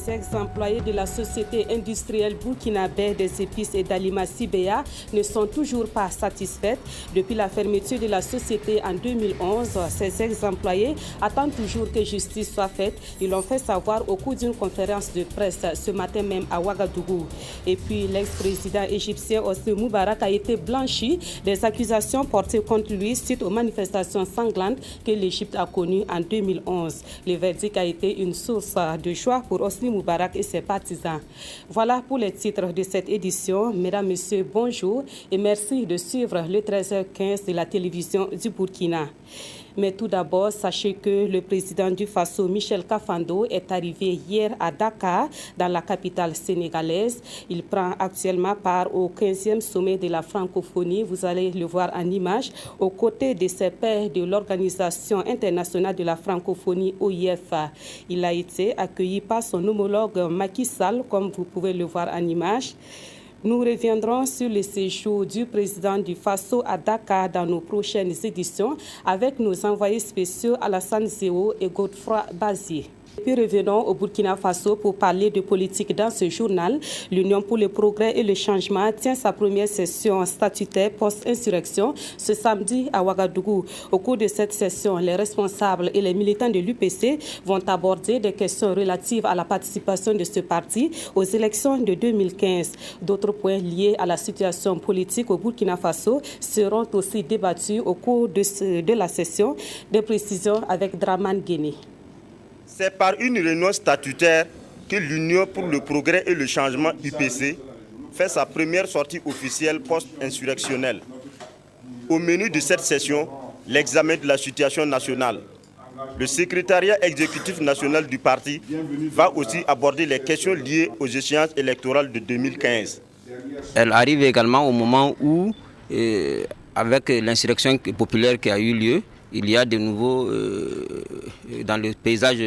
Les ex-employés de la société industrielle burkinabé des épices et d'aliments CBA ne sont toujours pas satisfaits. Depuis la fermeture de la société en 2011, ces ex-employés attendent toujours que justice soit faite. Ils l'ont fait savoir au cours d'une conférence de presse ce matin même à Ouagadougou. Et puis l'ex-président égyptien Hosni Moubarak a été blanchi des accusations portées contre lui suite aux manifestations sanglantes que l'Égypte a connues en 2011. Le verdict a été une source de joie pour Hosni Moubarak et ses partisans. Voilà pour les titres de cette édition. Mesdames, Messieurs, bonjour et merci de suivre le 13h15 de la télévision du Burkina. Mais tout d'abord, sachez que le président du Faso, Michel Kafando, est arrivé hier à Dakar, dans la capitale sénégalaise. Il prend actuellement part au 15e sommet de la francophonie. Vous allez le voir en image, aux côtés de ses pairs de l'Organisation internationale de la francophonie, OIF. Il a été accueilli par son homologue Macky Sall, comme vous pouvez le voir en image. Nous reviendrons sur le séjour du président du Faso à Dakar dans nos prochaines éditions avec nos envoyés spéciaux Alassane Zéo et Godefroy Bazier. Puis revenons au Burkina Faso pour parler de politique dans ce journal. L'Union pour le progrès et le changement tient sa première session statutaire post-insurrection ce samedi à Ouagadougou. Au cours de cette session, les responsables et les militants de l'UPC vont aborder des questions relatives à la participation de ce parti aux élections de 2015. D'autres points liés à la situation politique au Burkina Faso seront aussi débattus au cours de la session. Des précisions avec Draman Guéné. C'est par une réunion statutaire que l'Union pour le progrès et le changement UPC fait sa première sortie officielle post-insurrectionnelle. Au menu de cette session, l'examen de la situation nationale. Le secrétariat exécutif national du parti va aussi aborder les questions liées aux échéances électorales de 2015. Elle arrive également au moment où, avec l'insurrection populaire qui a eu lieu, il y a de nouveau dans le paysage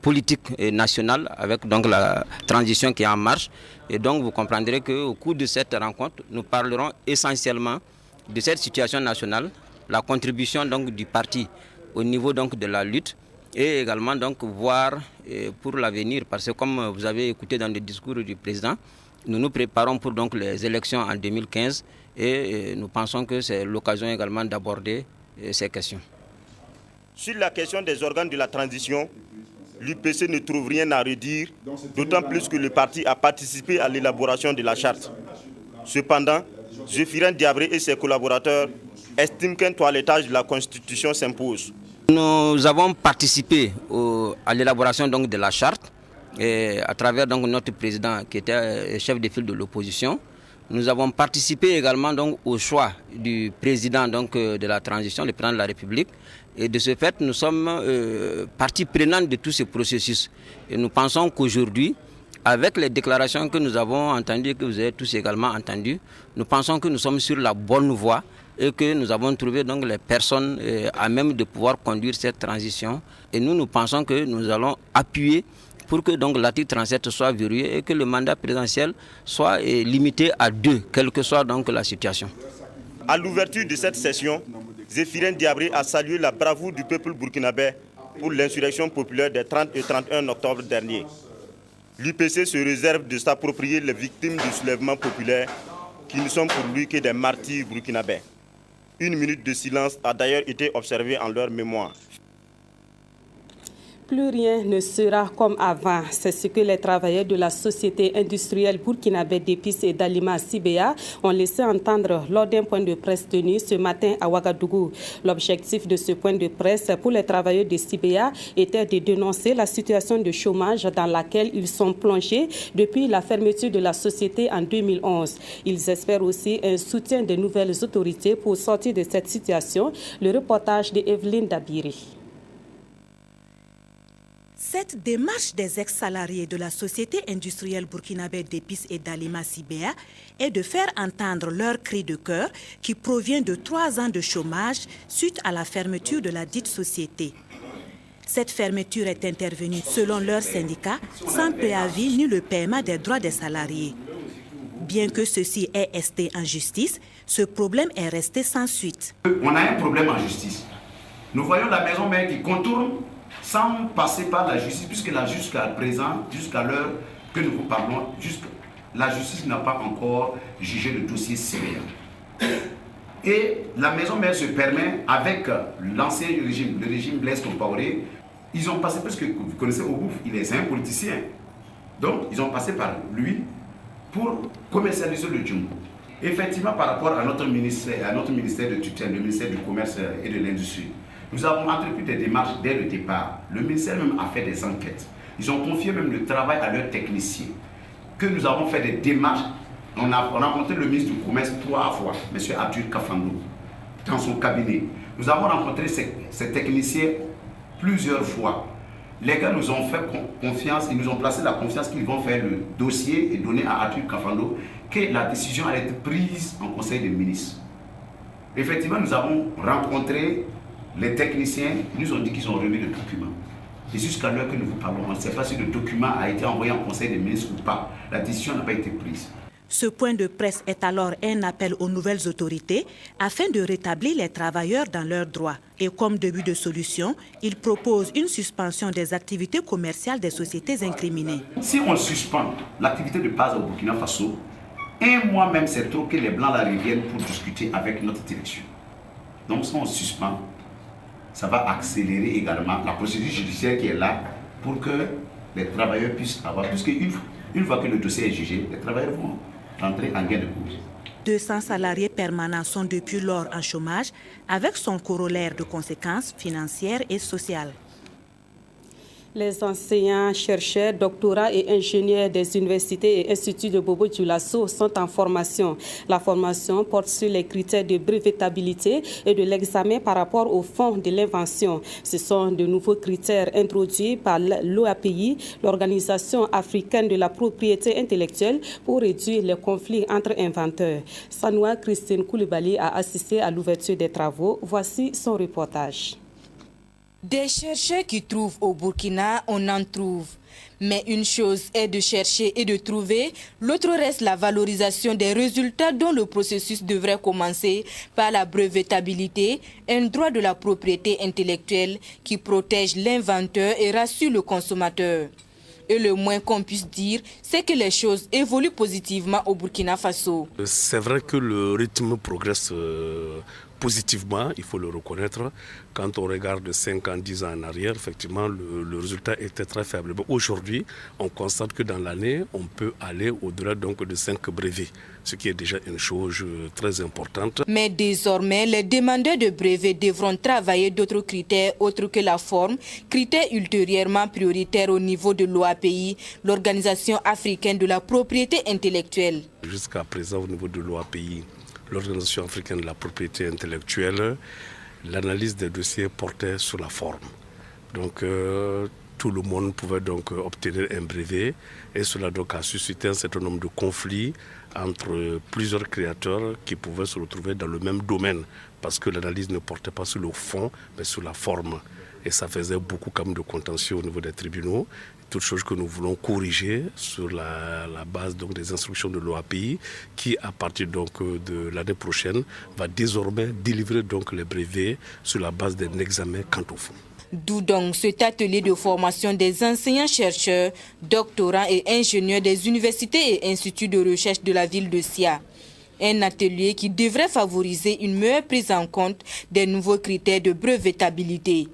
politique national avec donc la transition qui est en marche. Et donc vous comprendrez qu'au cours de cette rencontre, nous parlerons essentiellement de cette situation nationale, la contribution donc du parti au niveau donc de la lutte et également donc voir pour l'avenir, parce que comme vous avez écouté dans le discours du président, nous nous préparons pour donc les élections en 2015 et nous pensons que c'est l'occasion également d'aborder ces questions. Sur la question des organes de la transition, l'UPC ne trouve rien à redire, d'autant plus que le parti a participé à l'élaboration de la charte. Cependant, Zéphirin Diabré et ses collaborateurs estiment qu'un toilettage de la Constitution s'impose. Nous avons participé à l'élaboration donc de la charte et à travers donc notre président qui était chef de file de l'opposition. Nous avons participé également donc au choix du président donc de la transition, le président de la République. Et de ce fait, nous sommes partie prenante de tout ce processus. Et nous pensons qu'aujourd'hui, avec les déclarations que nous avons entendues, que vous avez tous également entendues, nous pensons que nous sommes sur la bonne voie et que nous avons trouvé donc les personnes à même de pouvoir conduire cette transition. Et nous pensons que nous allons appuyer pour que donc l'article 37 soit verrouillé et que le mandat présidentiel soit limité à 2, quelle que soit donc la situation. À l'ouverture de cette session, Zéphirin Diabré a salué la bravoure du peuple burkinabé pour l'insurrection populaire des 30 et 31 octobre dernier. L'UPC se réserve de s'approprier les victimes du soulèvement populaire qui ne sont pour lui que des martyrs burkinabés. Une minute de silence a d'ailleurs été observée en leur mémoire. Plus rien ne sera comme avant. C'est ce que les travailleurs de la société industrielle burkinabé d'épices et d'aliments CBA ont laissé entendre lors d'un point de presse tenu ce matin à Ouagadougou. L'objectif de ce point de presse pour les travailleurs de CBA était de dénoncer la situation de chômage dans laquelle ils sont plongés depuis la fermeture de la société en 2011. Ils espèrent aussi un soutien des nouvelles autorités pour sortir de cette situation. Le reportage de Evelyne Dabiri. Cette démarche des ex-salariés de la société industrielle burkinabé d'épices et d'aliments CBA est de faire entendre leur cri de cœur qui provient de 3 ans de chômage suite à la fermeture de la dite société. Cette fermeture est intervenue, selon leur syndicat, sans préavis ni le paiement des droits des salariés. Bien que ceci ait esté en justice, ce problème est resté sans suite. On a un problème en justice. Nous voyons la maison mère qui contourne sans passer par la justice, puisque jusqu'à présent, jusqu'à l'heure que nous vous parlons, la justice n'a pas encore jugé le dossier CBA. Et la maison mère se permet, avec l'ancien régime, le régime Blaise Compaoré, ils ont passé, parce que vous connaissez Obouf, il est un politicien. Donc, ils ont passé par lui pour commercialiser le Djumbo. Effectivement, par rapport à notre ministère de tutelle, le ministère du Commerce et de l'Industrie, nous avons entrepris des démarches dès le départ. Le ministère même a fait des enquêtes. Ils ont confié même le travail à leurs techniciens. Que nous avons fait des démarches. On a rencontré le ministre du Commerce 3 fois, M. Abdul Kafando, dans son cabinet. Nous avons rencontré ces techniciens plusieurs fois. Les gars nous ont fait confiance, ils nous ont placé la confiance qu'ils vont faire le dossier et donner à Abdul Kafando que la décision allait être prise en Conseil des ministres. Effectivement, nous avons rencontré les techniciens, ils nous ont dit qu'ils ont remis le document. Et jusqu'à l'heure que nous vous parlons, on ne sait pas si le document a été envoyé en Conseil des ministres ou pas. La décision n'a pas été prise. Ce point de presse est alors un appel aux nouvelles autorités afin de rétablir les travailleurs dans leurs droits. Et comme début de solution, il propose une suspension des activités commerciales des sociétés incriminées. Si on suspend l'activité de base au Burkina Faso, un mois même c'est trop que les Blancs la reviennent pour discuter avec notre direction. Donc si on suspend, ça va accélérer également la procédure judiciaire qui est là pour que les travailleurs puissent avoir, puisque une fois que le dossier est jugé, les travailleurs vont rentrer en gain de cause. 200 salariés permanents sont depuis lors en chômage, avec son corollaire de conséquences financières et sociales. Les enseignants, chercheurs, doctorats et ingénieurs des universités et instituts de Bobo-Dioulasso sont en formation. La formation porte sur les critères de brevetabilité et de l'examen par rapport au fond de l'invention. Ce sont de nouveaux critères introduits par l'OAPI, l'Organisation africaine de la propriété intellectuelle, pour réduire les conflits entre inventeurs. Sanoua Christine Koulibaly a assisté à l'ouverture des travaux. Voici son reportage. Des chercheurs qui trouvent au Burkina, on en trouve. Mais une chose est de chercher et de trouver, l'autre reste la valorisation des résultats dont le processus devrait commencer par la brevetabilité, un droit de la propriété intellectuelle qui protège l'inventeur et rassure le consommateur. Et le moins qu'on puisse dire, c'est que les choses évoluent positivement au Burkina Faso. C'est vrai que le rythme progresse positivement, il faut le reconnaître. Quand on regarde 5 ans, 10 ans en arrière, effectivement, le résultat était très faible. Mais aujourd'hui, on constate que dans l'année, on peut aller au-delà donc de 5 brevets, ce qui est déjà une chose très importante. Mais désormais, les demandeurs de brevets devront travailler d'autres critères autres que la forme, critères ultérieurement prioritaires au niveau de l'OAPI, l'Organisation africaine de la propriété intellectuelle. Jusqu'à présent, au niveau de l'OAPI, l'Organisation africaine de la propriété intellectuelle, l'analyse des dossiers portait sur la forme. Donc tout le monde pouvait donc obtenir un brevet et cela donc a suscité un certain nombre de conflits entre plusieurs créateurs qui pouvaient se retrouver dans le même domaine parce que l'analyse ne portait pas sur le fond mais sur la forme. Et ça faisait beaucoup quand même de contentieux au niveau des tribunaux. Toute chose que nous voulons corriger sur la base donc des instructions de l'OAPI qui, à partir donc de l'année prochaine, va désormais délivrer donc les brevets sur la base d'un examen quant au fond. D'où donc cet atelier de formation des enseignants-chercheurs, doctorants et ingénieurs des universités et instituts de recherche de la ville de Sia. Un atelier qui devrait favoriser une meilleure prise en compte des nouveaux critères de brevetabilité.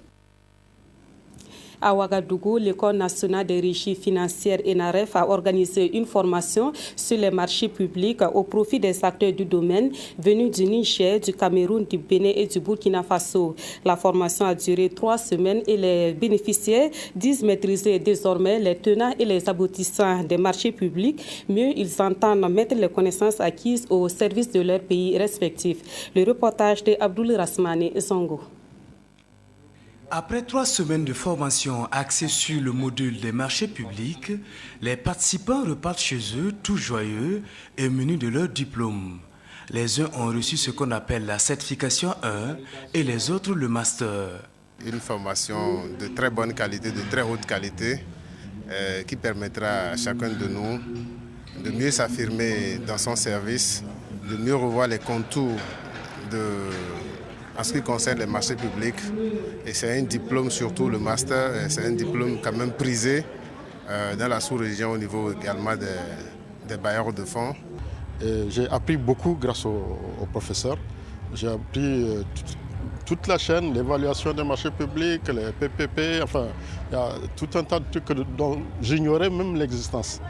À Ouagadougou, l'École nationale des régies financières ENAREF a organisé une formation sur les marchés publics au profit des acteurs du domaine venus du Niger, du Cameroun, du Bénin et du Burkina Faso. La formation a duré 3 semaines et les bénéficiaires disent maîtriser désormais les tenants et les aboutissants des marchés publics. Mieux, ils entendent mettre les connaissances acquises au service de leur pays respectifs. Le reportage de Abdoul Rasmane Zongo. Après 3 semaines de formation axée sur le module des marchés publics, les participants repartent chez eux tout joyeux et munis de leur diplôme. Les uns ont reçu ce qu'on appelle la certification 1 et les autres le master. Une formation de très bonne qualité, de très haute qualité, qui permettra à chacun de nous de mieux s'affirmer dans son service, de mieux revoir les contours en ce qui concerne les marchés publics. Et c'est un diplôme, surtout le master, c'est un diplôme quand même prisé dans la sous-région au niveau également des bailleurs de fonds. J'ai appris beaucoup grâce au professeur. J'ai appris toute la chaîne, l'évaluation des marchés publics, les PPP, enfin, il y a tout un tas de trucs dont j'ignorais même l'existence.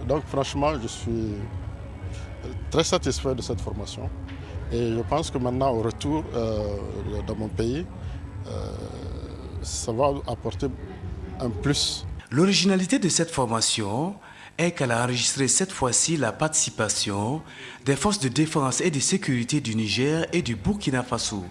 Donc franchement, je suis très satisfait de cette formation. Et je pense que maintenant, au retour dans mon pays, ça va apporter un plus. L'originalité de cette formation est qu'elle a enregistré cette fois-ci la participation des forces de défense et de sécurité du Niger et du Burkina Faso.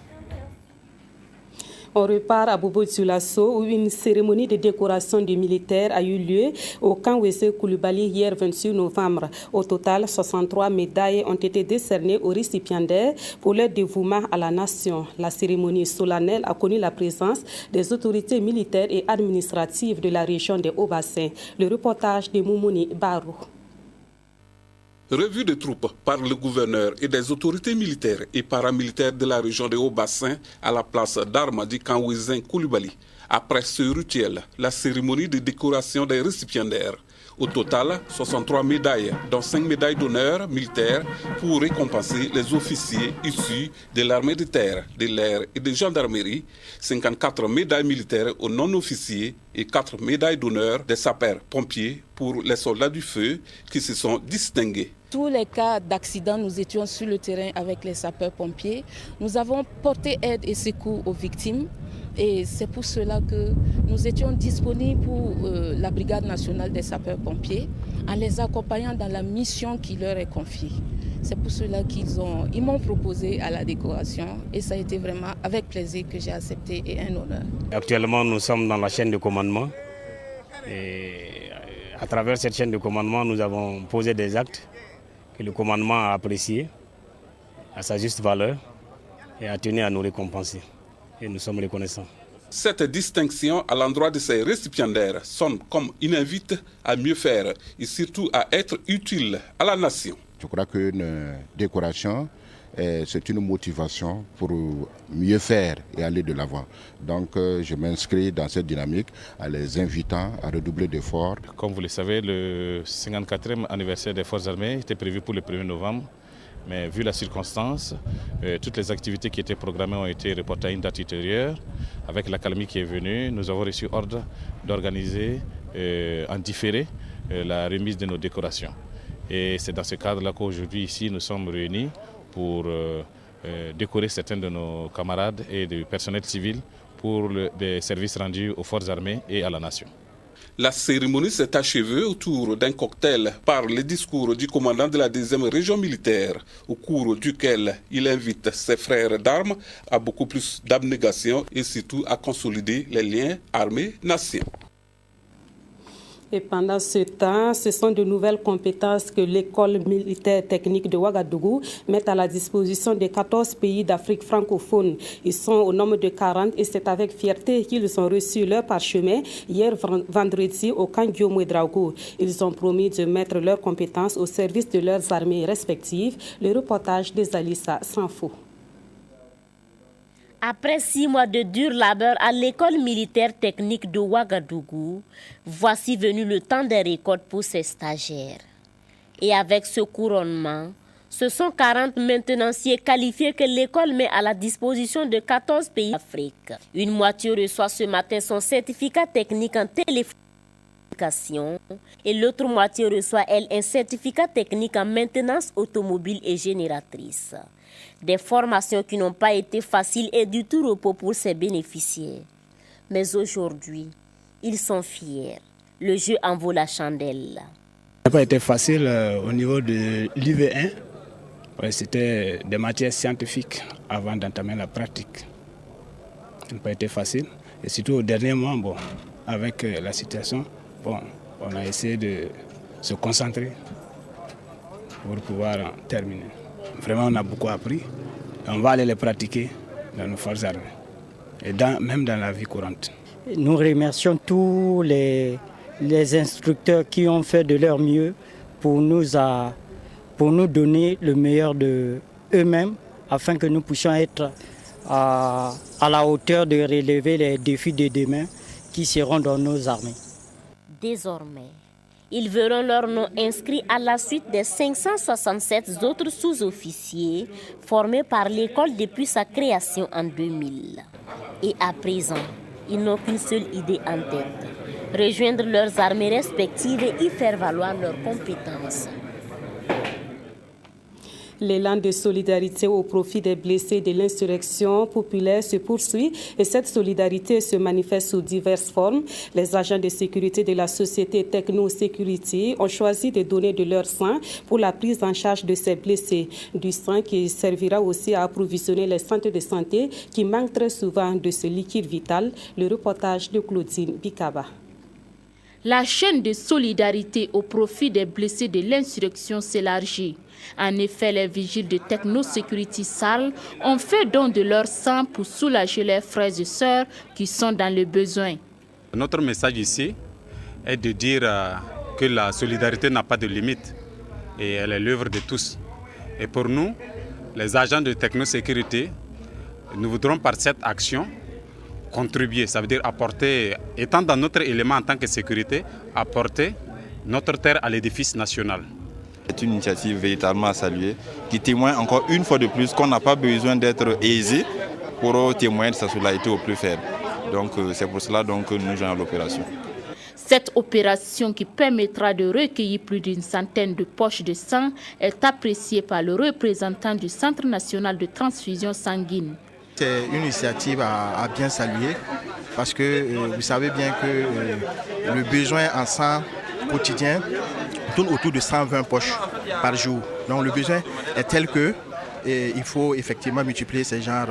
On repart à Bobo-Dioulasso où une cérémonie de décoration des militaires a eu lieu au camp Wese Koulibaly hier 26 novembre. Au total, 63 médailles ont été décernées aux récipiendaires pour leur dévouement à la nation. La cérémonie solennelle a connu la présence des autorités militaires et administratives de la région des Hauts-Bassins. Le reportage de Moumouni Barou. Revue de troupes par le gouverneur et des autorités militaires et paramilitaires de la région des Hauts-Bassins à la place d'armes du camp Wese Koulibaly. Après ce rituel, la cérémonie de décoration des récipiendaires. Au total, 63 médailles, dont 5 médailles d'honneur militaires pour récompenser les officiers issus de l'armée de terre, de l'air et de gendarmerie, 54 médailles militaires aux non-officiers et 4 médailles d'honneur des sapeurs-pompiers pour les soldats du feu qui se sont distingués. Tous les cas d'accident, nous étions sur le terrain avec les sapeurs-pompiers. Nous avons porté aide et secours aux victimes. Et c'est pour cela que nous étions disponibles pour la Brigade nationale des sapeurs-pompiers en les accompagnant dans la mission qui leur est confiée. C'est pour cela qu'ils m'ont proposé à la décoration et ça a été vraiment avec plaisir que j'ai accepté et un honneur. Actuellement, nous sommes dans la chaîne de commandement et à travers cette chaîne de commandement, nous avons posé des actes que le commandement a appréciés à sa juste valeur et a tenu à nous récompenser. Et nous sommes reconnaissants. Cette distinction à l'endroit de ces récipiendaires sonne comme une invite à mieux faire et surtout à être utile à la nation. Je crois qu'une décoration, c'est une motivation pour mieux faire et aller de l'avant. Donc je m'inscris dans cette dynamique en les invitant à redoubler d'efforts. Comme vous le savez, le 54e anniversaire des Forces armées était prévu pour le 1er novembre. Mais vu la circonstance, toutes les activités qui étaient programmées ont été reportées à une date ultérieure. Avec l'accalmie qui est venue, nous avons reçu ordre d'organiser en différé la remise de nos décorations. Et c'est dans ce cadre-là qu'aujourd'hui, ici, nous sommes réunis pour décorer certains de nos camarades et du personnel civil pour des services rendus aux forces armées et à la nation. La cérémonie s'est achevée autour d'un cocktail par le discours du commandant de la 2e région militaire, au cours duquel il invite ses frères d'armes à beaucoup plus d'abnégation et surtout à consolider les liens armée-nation. Et pendant ce temps, ce sont de nouvelles compétences que l'école militaire technique de Ouagadougou met à la disposition des 14 pays d'Afrique francophone. Ils sont au nombre de 40 et c'est avec fierté qu'ils ont reçu leur parchemin hier vendredi au camp Guillaume Ouedraogo. Ils ont promis de mettre leurs compétences au service de leurs armées respectives. Le reportage des Alissa Sanfo. Après 6 mois de dur labeur à l'école militaire technique de Ouagadougou, voici venu le temps des récoltes pour ces stagiaires. Et avec ce couronnement, ce sont 40 maintenanciers qualifiés que l'école met à la disposition de 14 pays d'Afrique. Une moitié reçoit ce matin son certificat technique en télécommunication et l'autre moitié reçoit, elle, un certificat technique en maintenance automobile et génératrice. Des formations qui n'ont pas été faciles et du tout repos pour ces bénéficiaires. Mais aujourd'hui, ils sont fiers. Le jeu en vaut la chandelle. Ça n'a pas été facile au niveau de l'IV1. C'était des matières scientifiques avant d'entamer la pratique. Ça n'a pas été facile. Et surtout au dernier moment, avec la situation, on a essayé de se concentrer pour pouvoir terminer. Vraiment, on a beaucoup appris. On va aller les pratiquer dans nos forces armées et même dans la vie courante. Nous remercions tous les instructeurs qui ont fait de leur mieux pour nous donner le meilleur d'eux-mêmes afin que nous puissions être à la hauteur de relever les défis de demain qui seront dans nos armées. Désormais, ils verront leur nom inscrit à la suite des 567 autres sous-officiers formés par l'école depuis sa création en 2000. Et à présent, ils n'ont qu'une seule idée en tête: rejoindre leurs armées respectives et y faire valoir leurs compétences. L'élan de solidarité au profit des blessés de l'insurrection populaire se poursuit et cette solidarité se manifeste sous diverses formes. Les agents de sécurité de la société Techno Security ont choisi de donner de leur sang pour la prise en charge de ces blessés. Du sang qui servira aussi à approvisionner les centres de santé qui manquent très souvent de ce liquide vital. Le reportage de Claudine Bikaba. La chaîne de solidarité au profit des blessés de l'insurrection s'élargit. En effet, les vigiles de Techno Security SAL ont fait don de leur sang pour soulager leurs frères et sœurs qui sont dans le besoin. Notre message ici est de dire que la solidarité n'a pas de limite et elle est l'œuvre de tous. Et pour nous, les agents de Techno Security, nous voudrons par cette action contribuer, ça veut dire apporter, étant dans notre élément en tant que sécurité, apporter notre terre à l'édifice national. C'est une initiative véritablement à saluer qui témoigne encore une fois de plus qu'on n'a pas besoin d'être aisé pour témoigner de sa solidarité au plus faible. Donc c'est pour cela que nous jouons à l'opération. Cette opération qui permettra de recueillir plus d'une centaine de poches de sang est appréciée par le représentant du Centre national de transfusion sanguine. C'est une initiative à bien saluer parce que vous savez bien que le besoin en sang quotidien tourne autour de 120 poches par jour. Donc le besoin est tel que il faut effectivement multiplier ce genre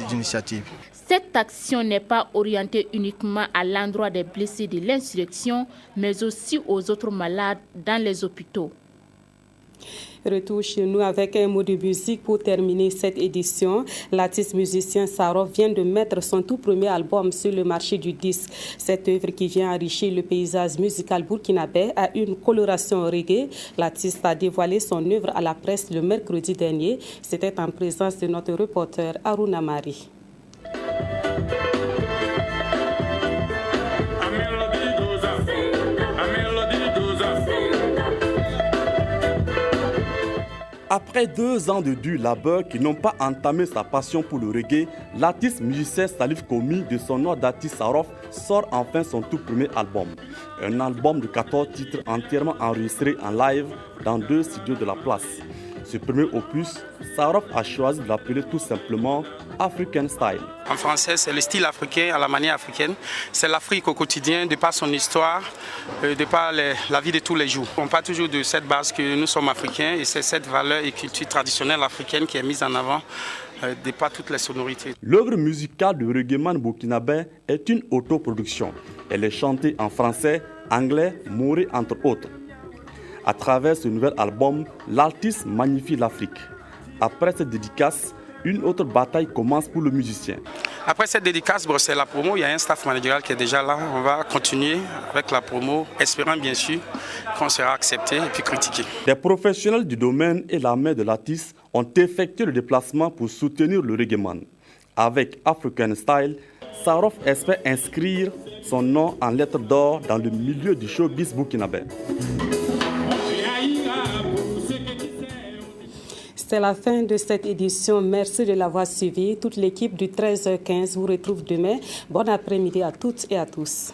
d'initiatives. Cette action n'est pas orientée uniquement à l'endroit des blessés de l'insurrection, mais aussi aux autres malades dans les hôpitaux. Retour chez nous avec un mot de musique pour terminer cette édition. L'artiste musicien Sarov vient de mettre son tout premier album sur le marché du disque. Cette œuvre qui vient enrichir le paysage musical burkinabé a une coloration reggae. L'artiste a dévoilé son œuvre à la presse le mercredi dernier. C'était en présence de notre reporter Aruna Mari. Après 2 ans de dur labeur qui n'ont pas entamé sa passion pour le reggae, l'artiste musicien Salif Komi, de son nom d'artiste Sarov, sort enfin son tout premier album. Un album de 14 titres entièrement enregistrés en live dans 2 studios de la place. Ce premier opus, Sarov a choisi de l'appeler tout simplement African Style. En français, c'est le style africain à la manière africaine. C'est l'Afrique au quotidien, de par son histoire, de par la vie de tous les jours. On parle toujours de cette base que nous sommes africains et c'est cette valeur et culture traditionnelle africaine qui est mise en avant de par toutes les sonorités. L'œuvre musicale de reggaeman burkinabé est une autoproduction. Elle est chantée en français, anglais, maoré entre autres. À travers ce nouvel album, l'artiste magnifie l'Afrique. Après cette dédicace, une autre bataille commence pour le musicien. Après cette dédicace, c'est la promo. Il y a un staff managérial qui est déjà là. On va continuer avec la promo, espérant bien sûr qu'on sera accepté et puis critiqué. Des professionnels du domaine et la mère de l'artiste ont effectué le déplacement pour soutenir le reggaeman. Avec African Style, Sarov espère inscrire son nom en lettres d'or dans le milieu du showbiz burkinabé. C'est la fin de cette édition. Merci de l'avoir suivi. Toute l'équipe du 13h15 vous retrouve demain. Bon après-midi à toutes et à tous.